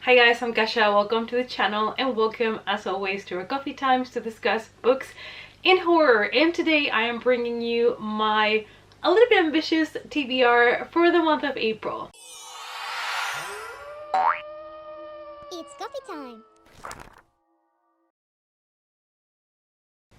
Hi guys, I'm Kasha. Welcome to the channel and welcome as always to our coffee times to discuss books in horror. And today I am bringing you my a little bit ambitious TBR for the month of April. It's coffee time.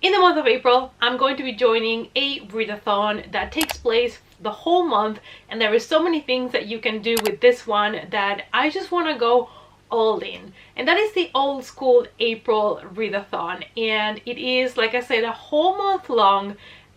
In the month of April, I'm going to be joining a readathon that takes place the whole month, and there is so many things that you can do with this one that I just want to go all in. And that is the old school April readathon, and it is, like I said, a whole month long,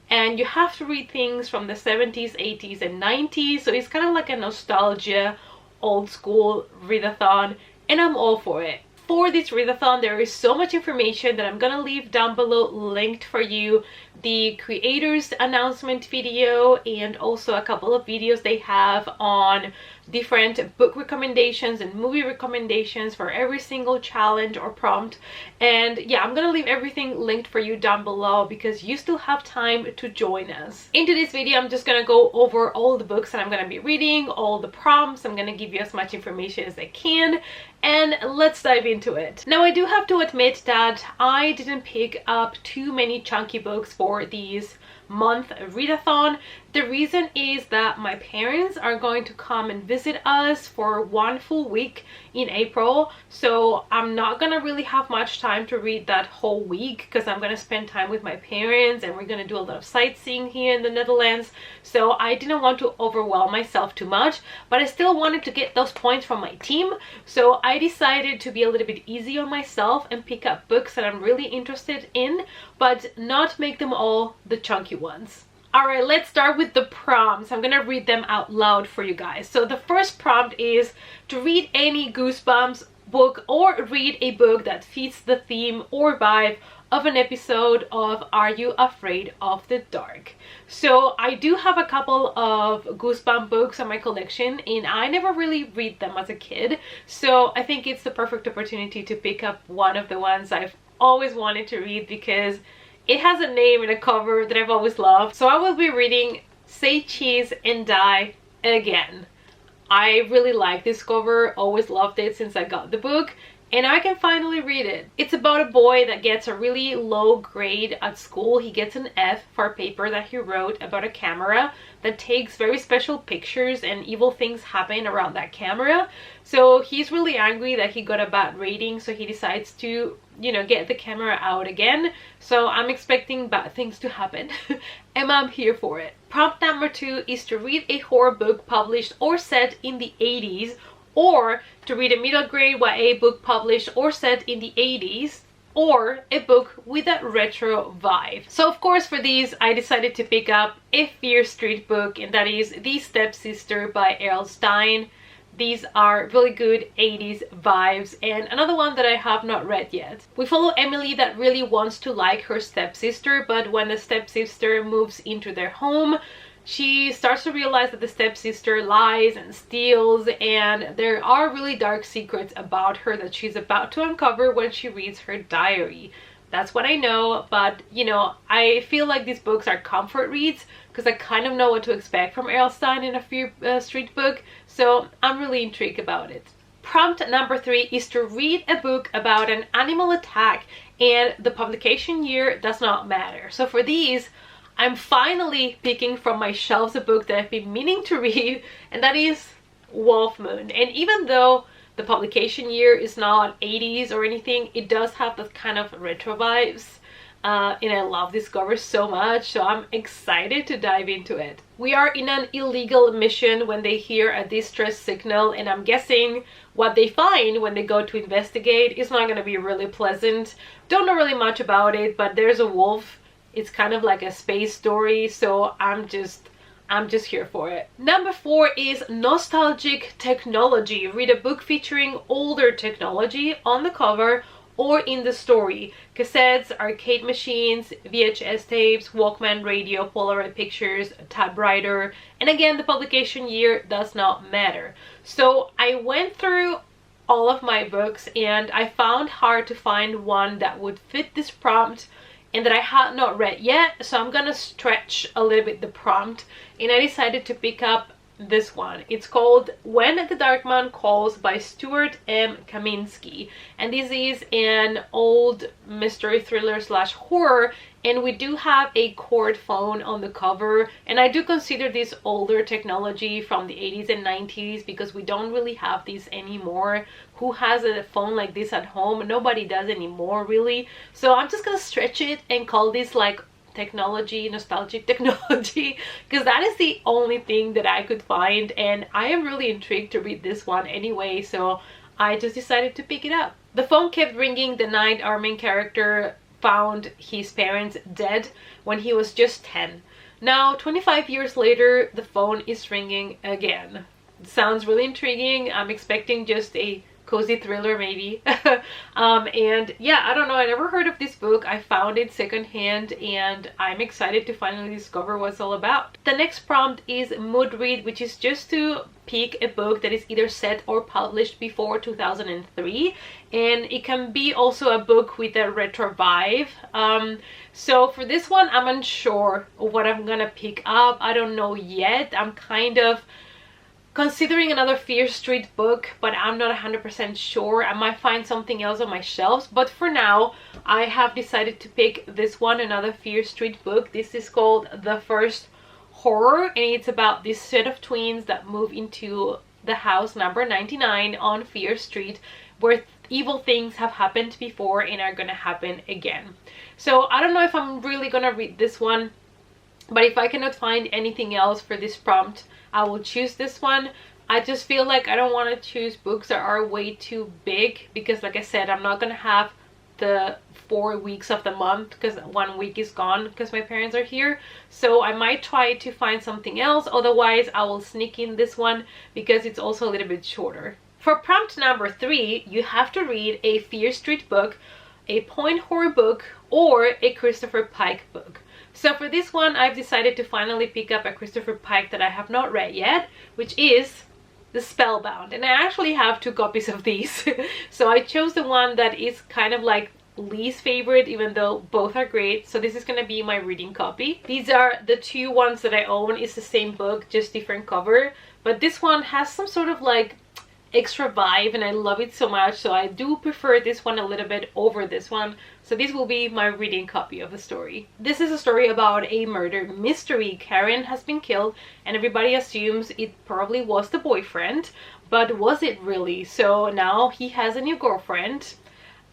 and you have to read things from the 70s, 80s, and 90s, so it's kind of like a nostalgia old school readathon, and I'm all for it. For this readathon, there is so much information that I'm gonna leave down below linked for you. The creators announcement video and also a couple of videos they have on different book recommendations and movie recommendations for every single challenge or prompt. And yeah, I'm gonna leave everything linked for you down below because you still have time to join us. Into this video, I'm just gonna go over all the books that I'm gonna be reading, all the prompts. I'm gonna give you as much information as I can, and let's dive into it. Now, I do have to admit that I didn't pick up too many chunky books for these month readathon. The reason is that my parents are going to come and visit us for one full week in April, so I'm not gonna really have much time to read that whole week because I'm gonna spend time with my parents and we're gonna do a lot of sightseeing here in the Netherlands. So I didn't want to overwhelm myself too much, but I still wanted to get those points from my team, so I decided to be a little bit easy on myself and pick up books that I'm really interested in, but not make them all the chunky ones. Alright, let's start with the prompts. I'm gonna read them out loud for you guys. So the first prompt is to read any Goosebumps book or read a book that fits the theme or vibe of an episode of Are You Afraid of the Dark? So I do have a couple of Goosebumps books in my collection and I never really read them as a kid. So I think it's the perfect opportunity to pick up one of the ones I've always wanted to read because it has a name and a cover that I've always loved. So I will be reading Say Cheese and Die Again. I really like this cover, always loved it since I got the book, and I can finally read it. It's about a boy that gets a really low grade at school. He gets an F for a paper that he wrote about a camera that takes very special pictures and evil things happen around that camera. So he's really angry that he got a bad rating, so he decides to, you know, get the camera out again. So I'm expecting bad things to happen and I'm here for it. Prompt number 2 is to read a horror book published or set in the 80s, or to read a middle grade YA book published or set in the 80s, or a book with a retro vibe. So of course for these I decided to pick up a Fear Street book, and that is The Stepsister by R.L. Stine. These are really good 80s vibes, and another one that I have not read yet. We follow Emily that really wants to like her stepsister, but when the stepsister moves into their home, she starts to realize that the stepsister lies and steals, and there are really dark secrets about her that she's about to uncover when she reads her diary. That's what I know, but you know, I feel like these books are comfort reads because I kind of know what to expect from R.L. Stine in a Fear Street book, so I'm really intrigued about it. Prompt number 3 is to read a book about an animal attack, and the publication year does not matter. So for these, I'm finally picking from my shelves a book that I've been meaning to read, and that is Wolf Moon. And even though the publication year is not 80s or anything, it does have that kind of retro vibes, and I love this cover so much, so I'm excited to dive into it. We are in an illegal mission when they hear a distress signal, and I'm guessing what they find when they go to investigate is not going to be really pleasant. Don't know really much about it, but there's a wolf. It's kind of like a space story, so I'm just here for it. Number 4 is Nostalgic Technology. Read a book featuring older technology on the cover or in the story. Cassettes, arcade machines, VHS tapes, Walkman radio, Polaroid pictures, typewriter, and again, the publication year does not matter. So I went through all of my books and I found hard to find one that would fit this prompt and that I had not read yet, so I'm gonna stretch a little bit the prompt, and I decided to pick up this one. It's called When the Darkman Calls by Stuart M. Kaminsky, and this is an old mystery thriller slash horror, and we do have a cord phone on the cover, and I do consider this older technology from the 80s and 90s because we don't really have these anymore. Who has a phone like this at home? Nobody does anymore, really. So I'm just gonna stretch it and call this like technology, nostalgic technology, because that is the only thing that I could find, and I am really intrigued to read this one anyway, so I just decided to pick it up. The phone kept ringing the night our main character found his parents dead when he was just 10. Now, 25 years later, the phone is ringing again. It sounds really intriguing. I'm expecting just a cozy thriller maybe. And yeah, I don't know, I never heard of this book. I found it secondhand and I'm excited to finally discover what it's all about. The next prompt is mood read, which is just to pick a book that is either set or published before 2003, and it can be also a book with a retro vibe. So for this one, I'm unsure what I'm gonna pick up. I don't know yet. I'm kind of considering another Fear Street book, but I'm not 100% sure. I might find something else on my shelves, but for now I have decided to pick this one, another Fear Street book. This is called The First Horror, and it's about this set of twins that move into the house number 99 on Fear Street, where evil things have happened before and are gonna happen again. So I don't know if I'm really gonna read this one, but if I cannot find anything else for this prompt, I will choose this one. I just feel like I don't want to choose books that are way too big because, like I said, I'm not gonna have the 4 weeks of the month because 1 week is gone because my parents are here. So I might try to find something else. Otherwise, I will sneak in this one because it's also a little bit shorter. For prompt number 3, you have to read a Fear Street book, a point horror book, or a Christopher Pike book. So for this one, I've decided to finally pick up a Christopher Pike that I have not read yet, which is the Spellbound. And I actually have 2 copies of these. So I chose the one that is kind of like least favorite, even though both are great. So this is gonna be my reading copy. These are the 2 ones that I own. It's the same book, just different cover. But this one has some sort of like extra vibe and I love it so much, so I do prefer this one a little bit over this one. So this will be my reading copy of the story. This is a story about a murder mystery. Karen has been killed and everybody assumes it probably was the boyfriend, but was it really? So now he has a new girlfriend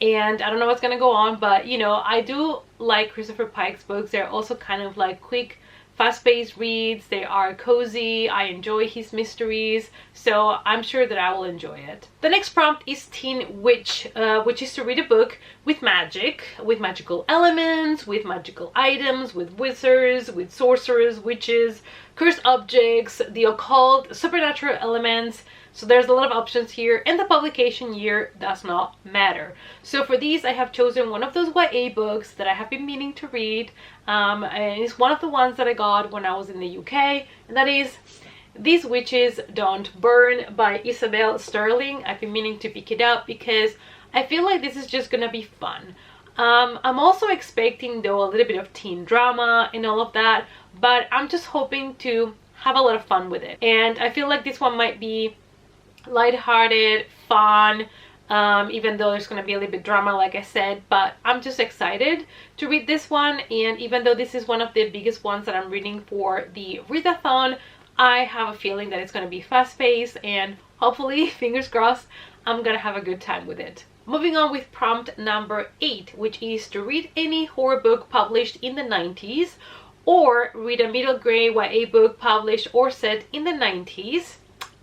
and I don't know what's gonna go on, but you know, I do like Christopher Pike's books. They're also kind of like quick, fast-paced reads. They are cozy. I enjoy his mysteries, so I'm sure that I will enjoy it. The next prompt is Teen Witch, which is to read a book with magic, with magical elements, with magical items, with wizards, with sorcerers, witches, cursed objects, the occult, supernatural elements. So there's a lot of options here, and the publication year does not matter. So for these, I have chosen one of those YA books that I have been meaning to read, and it's one of the ones that I got when I was in the UK, and that is These Witches Don't Burn by Isabel Sterling. I've been meaning to pick it up because I feel like this is just gonna be fun. I'm also expecting, though, a little bit of teen drama and all of that, but I'm just hoping to have a lot of fun with it. And I feel like this one might be lighthearted, fun, even though there's gonna be a little bit drama, like I said, but I'm just excited to read this one. And even though this is one of the biggest ones that I'm reading for the Readathon, I have a feeling that it's gonna be fast-paced and hopefully, fingers crossed, I'm gonna have a good time with it. Moving on with prompt number 8, which is to read any horror book published in the 90s or read a middle grade YA book published or set in the 90s,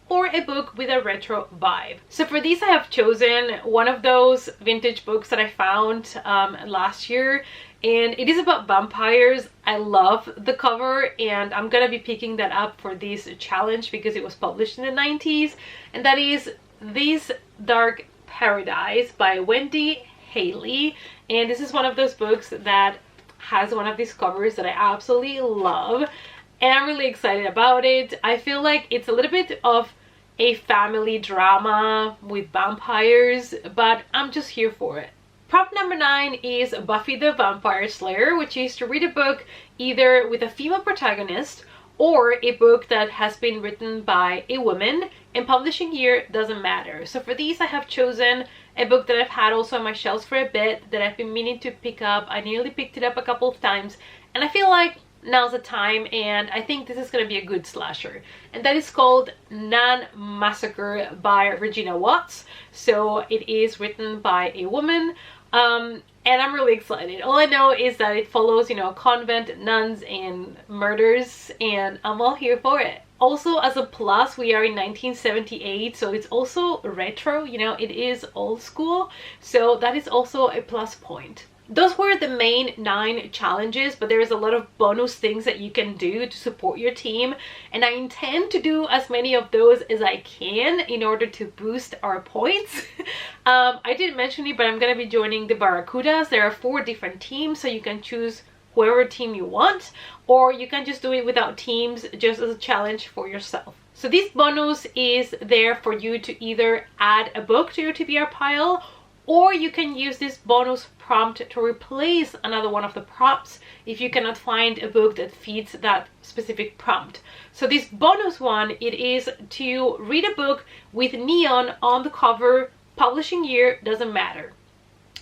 or a book with a retro vibe. So for these, I have chosen one of those vintage books that I found last year, and it is about vampires. I love the cover, and I'm gonna be picking that up for this challenge because it was published in the 90s, and that is This Dark Paradise by Wendy Haley. And this is one of those books that has one of these covers that I absolutely love, and I'm really excited about it. I feel like it's a little bit of a family drama with vampires, but I'm just here for it. Prompt number 9 is Buffy the Vampire Slayer, which is to read a book either with a female protagonist or a book that has been written by a woman, and publishing year doesn't matter. So for these I have chosen a book that I've had also on my shelves for a bit, that I've been meaning to pick up. I nearly picked it up a couple of times, and I feel like now's the time, and I think this is going to be a good slasher. And that is called Nan Massacre by Regina Watts. So it is written by a woman, and I'm really excited. All I know is that it follows, you know, a convent, nuns, and murders, and I'm all here for it. Also, as a plus, we are in 1978, so it's also retro, you know, it is old school, so that is also a plus point. Those were the main 9 challenges, but there's a lot of bonus things that you can do to support your team, and I intend to do as many of those as I can in order to boost our points. I didn't mention it, but I'm going to be joining the Barracudas. There are 4 different teams, so you can choose whoever team you want, or you can just do it without teams, just as a challenge for yourself. So this bonus is there for you to either add a book to your TBR pile, or you can use this bonus prompt to replace another one of the prompts if you cannot find a book that fits that specific prompt. So this bonus one, it is to read a book with neon on the cover. Publishing year doesn't matter.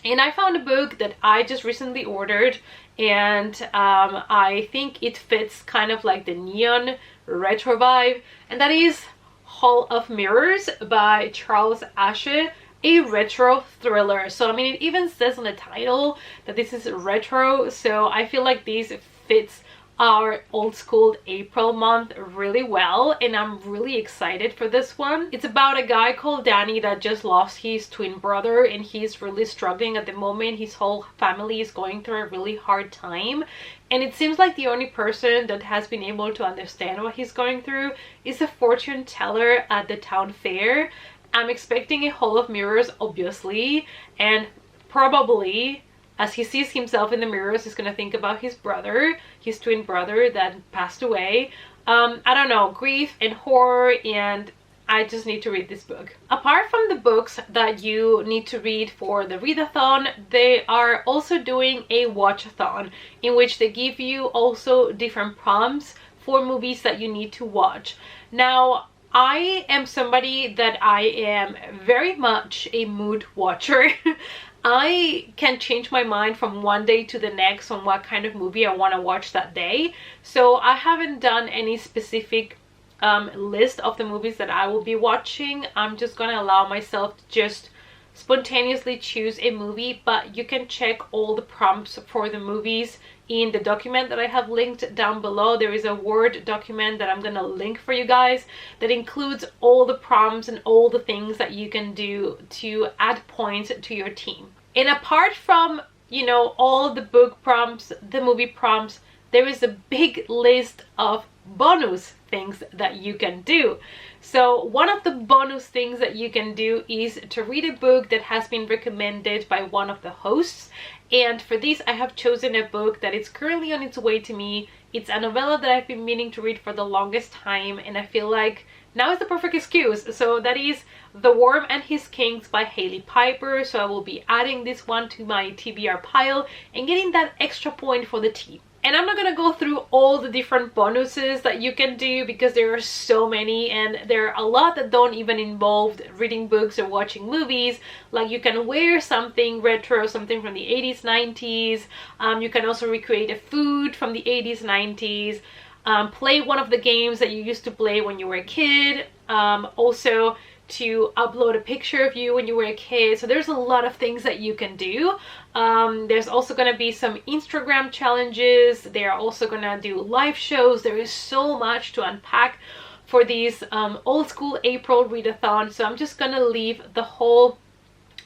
And I found a book that I just recently ordered, and I think it fits kind of like the neon retro vibe, and that is Hall of Mirrors by Charles Ashe, a retro thriller. So I mean, it even says on the title that this is retro, so I feel like this fits our old school April month really well, and I'm really excited for this one. It's about a guy called Danny that just lost his twin brother, and he's really struggling at the moment. His whole family is going through a really hard time, and it seems like the only person that has been able to understand what he's going through is a fortune teller at the town fair. I'm expecting a Hall of Mirrors, obviously, and probably as he sees himself in the mirrors, he's gonna think about his brother, his twin brother that passed away. I don't know, grief and horror, and I just need to read this book. Apart from the books that you need to read for the Readathon, they are also doing a watchathon in which they give you also different prompts for movies that you need to watch. Now, I am somebody that I am very much a mood watcher. I can change my mind from one day to the next on what kind of movie I want to watch that day. So I haven't done any specific list of the movies that I will be watching. I'm just gonna allow myself to just spontaneously choose a movie, but you can check all the prompts for the movies in the document that I have linked down below. There is a Word document that I'm gonna link for you guys that includes all the prompts and all the things that you can do to add points to your team. And apart from, you know, all the book prompts, the movie prompts, there is a big list of bonus things that you can do. So one of the bonus things that you can do is to read a book that has been recommended by one of the hosts. And for this, I have chosen a book that is currently on its way to me. It's a novella that I've been meaning to read for the longest time, and I feel like now is the perfect excuse. So that is The Worm and His Kings by Hailey Piper. So I will be adding this one to my TBR pile and getting that extra point for the team. And I'm not gonna go through all the different bonuses that you can do because there are so many, and there are a lot that don't even involve reading books or watching movies. Like you can wear something retro, something from the 80s, 90s. You can also recreate a food from the 80s, 90s. Play one of the games that you used to play when you were a kid. Also to upload a picture of you when you were a kid. So there's a lot of things that you can do. There's also going to be some Instagram challenges. They're also going to do live shows. There is so much to unpack for these old school April readathon. So I'm just going to leave the whole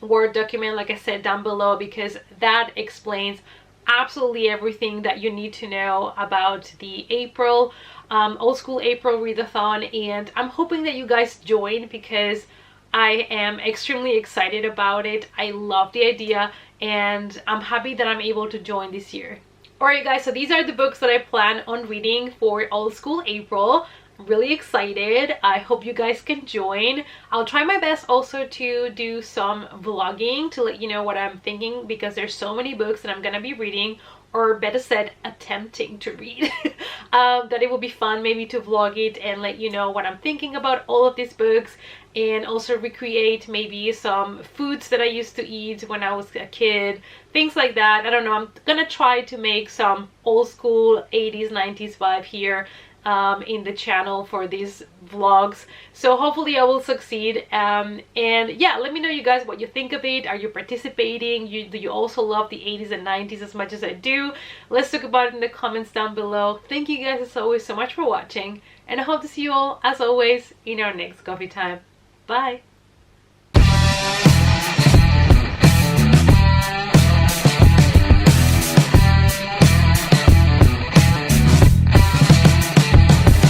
Word document, like I said, down below, because that explains absolutely everything that you need to know about the April old school April readathon. And I'm hoping that you guys join because I am extremely excited about it. I love the idea, and I'm happy that I'm able to join this year. Alright guys, so these are the books that I plan on reading for old school April. really excited. I hope you guys can join. I'll try my best also to do some vlogging to let you know what I'm thinking, because there's so many books that I'm gonna be reading, or better said, attempting to read, that it will be fun maybe to vlog it and let you know what I'm thinking about all of these books, and also recreate maybe some foods that I used to eat when I was a kid, things like that. I don't know, I'm gonna try to make some old school 80s 90s vibe here in the channel for these vlogs, so hopefully I will succeed. And yeah, let me know, you guys, what you think of it. Are you participating? Do you also love the 80s and 90s as much as I do? Let's talk about it in the comments down below. Thank you guys as always so much for watching, and I hope to see you all as always in our next coffee time. Bye.